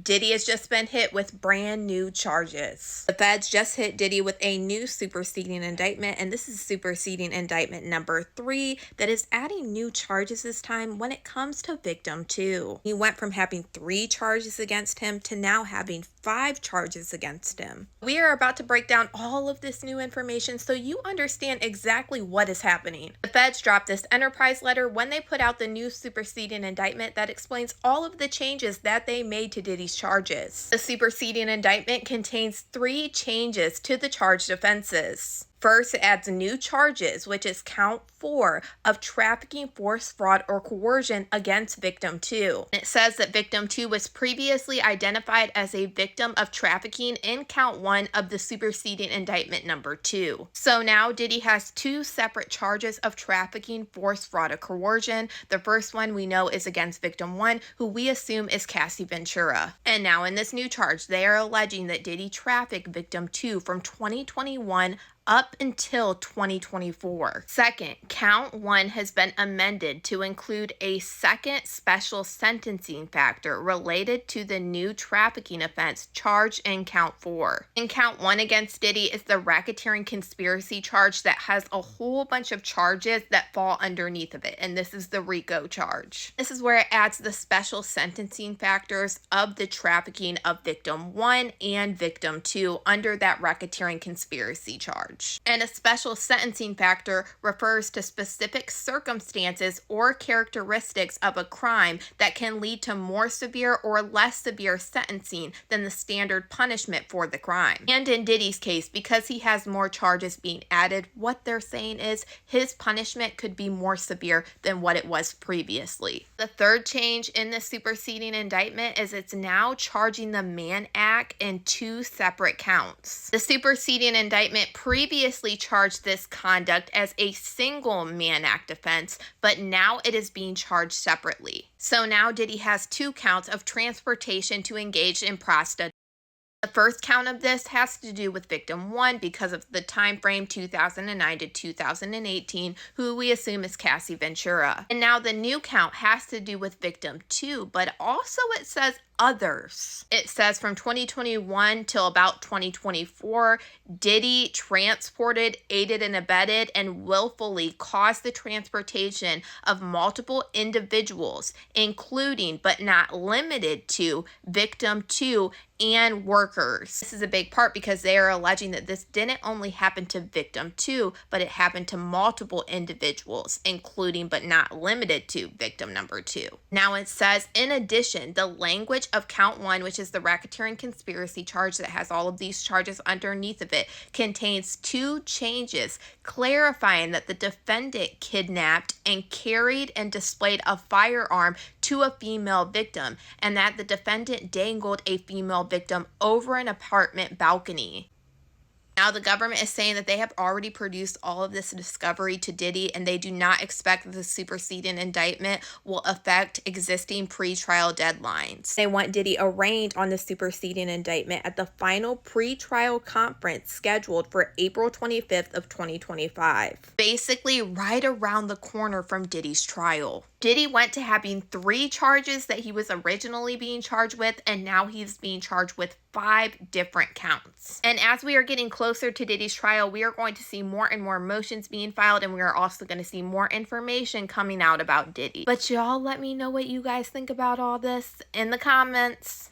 Diddy has just been hit with brand new charges. The feds just hit Diddy with a new superseding indictment, and this is superseding indictment number 3 that is adding new charges this time when it comes to victim 2. He went from having 3 charges against him to now having 5 charges against him. We are about to break down all of this new information so you understand exactly what is happening. The feds dropped this enterprise letter when they put out the new superseding indictment that explains all of the changes that they made to Diddy's charges. The superseding indictment contains 3 changes to the charged offenses. First, it adds new charges, which is count 4 of trafficking, force, fraud, or coercion against victim 2. It says that victim 2 was previously identified as a victim of trafficking in count 1 of the superseding indictment number 2. So now Diddy has 2 separate charges of trafficking, force, fraud, or coercion. The first one we know is against victim 1, who we assume is Cassie Ventura. And now in this new charge, they are alleging that Diddy trafficked victim 2 from 2021 up until 2024. Second, count 1 has been amended to include a second special sentencing factor related to the new trafficking offense charged in count 4. In count 1 against Diddy is the racketeering conspiracy charge that has a whole bunch of charges that fall underneath of it, and this is the RICO charge. This is where it adds the special sentencing factors of the trafficking of victim 1 and victim 2 under that racketeering conspiracy charge. And a special sentencing factor refers to specific circumstances or characteristics of a crime that can lead to more severe or less severe sentencing than the standard punishment for the crime. And in Diddy's case, because he has more charges being added, what they're saying is his punishment could be more severe than what it was previously. The third change in the superseding indictment is it's now charging the Mann Act in 2 separate counts. The superseding indictment previously charged this conduct as a single Mann Act offense, but now it is being charged separately. So now Diddy has 2 counts of transportation to engage in prostitution. The first count of this has to do with victim 1 because of the time frame 2009 to 2018, who we assume is Cassie Ventura. And now the new count has to do with victim 2, but also it says others. It says from 2021 till about 2024, Diddy transported, aided and abetted, and willfully caused the transportation of multiple individuals, including but not limited to victim 2 and workers. This is a big part because they are alleging that this didn't only happen to victim 2, but it happened to multiple individuals, including but not limited to victim number 2. Now it says, in addition, the language of count 1, which is the racketeering conspiracy charge that has all of these charges underneath of it, contains 2 changes clarifying that the defendant kidnapped and carried and displayed a firearm to a female victim, and that the defendant dangled a female victim over an apartment balcony. Now, the government is saying that they have already produced all of this discovery to Diddy, and they do not expect that the superseding indictment will affect existing pretrial deadlines. They want Diddy arraigned on the superseding indictment at the final pretrial conference scheduled for April 25th of 2025. Basically, right around the corner from Diddy's trial. Diddy went to having 3 charges that he was originally being charged with, and now he's being charged with 5 different counts. And as we are getting closer to Diddy's trial, we are going to see more and more motions being filed, and we are also going to see more information coming out about Diddy. But y'all let me know what you guys think about all this in the comments.